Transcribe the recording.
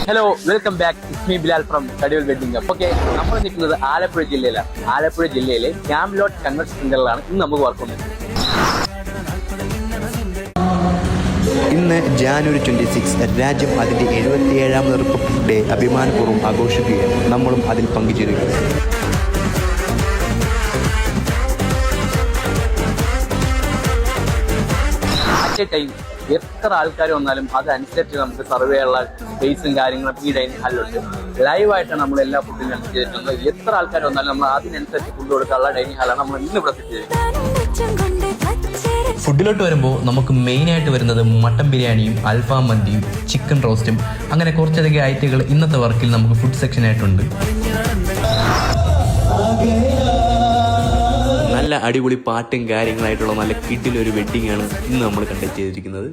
Hello, welcome back. It's me Bilal from കടിവൽ wedding. Okay, നമ്മൾ നിൽക്കുന്നത് ആലപ്പുഴ ജില്ലയിലാണ്. ആലപ്പുഴ ജില്ലയിലെ ക്യാംലോട്ട് കൺവെൻഷൻ സെന്ററിലാണ് ഇന്ന് നമുക്ക് വർക്ക് ചെയ്യുന്നത്. ഇന്ന് ജാനുവരി 26 രാജ്യം അതിൻ്റെ 77ാമത് റിപ്പബ്ലിക് ഡേ അഭിമാനപൂർവ്വം ആഘോഷിക്കുകയാണ്. നമ്മളും അതിൽ പങ്കുചേരുകയാണ്. അറ്റ് എ ടൈം എത്ര ആൾക്കാർ വന്നാലും അതനുസരിച്ച് നമുക്ക് സർവേ ചെയ്യാനുള്ള സ്പേസും കാര്യങ്ങളും ഈ ഡൈനിങ് ഹാളിലുണ്ട്. ലൈവായിട്ടാണ് നമ്മൾ എല്ലാ ഫുഡും കണക്ട് ചെയ്തിട്ടുള്ളത്. എത്ര ആൾക്കാർ വന്നാലും നമ്മൾ അതിനനുസരിച്ച് ഫുഡ് കൊടുക്കാനുള്ള ഡൈനിങ് ഹാളാണ് നമ്മൾ ഇന്ന് പ്രസന്റ് ചെയ്തിരിക്കുന്നത്. ഫുഡിലോട്ട് വരുമ്പോൾ നമുക്ക് മെയിനായിട്ട് വരുന്നത് മട്ടൻ ബിരിയാണിയും അൽഫാം മന്തിയും ചിക്കൻ റോസ്റ്റും അങ്ങനെ കുറച്ചധികം ഐറ്റങ്ങൾ ഇന്നത്തെ വർക്കിൽ നമുക്ക് ഫുഡ് സെക്ഷനായിട്ടുണ്ട്. നല്ല അടിപൊളി പാട്ടും കാര്യങ്ങളായിട്ടുള്ള നല്ല കിഡിലൊരു വെഡ്ഡിംഗ് ആണ് ഇന്ന് നമ്മൾ കണ്ടക്ട് ചെയ്തിരിക്കുന്നത്.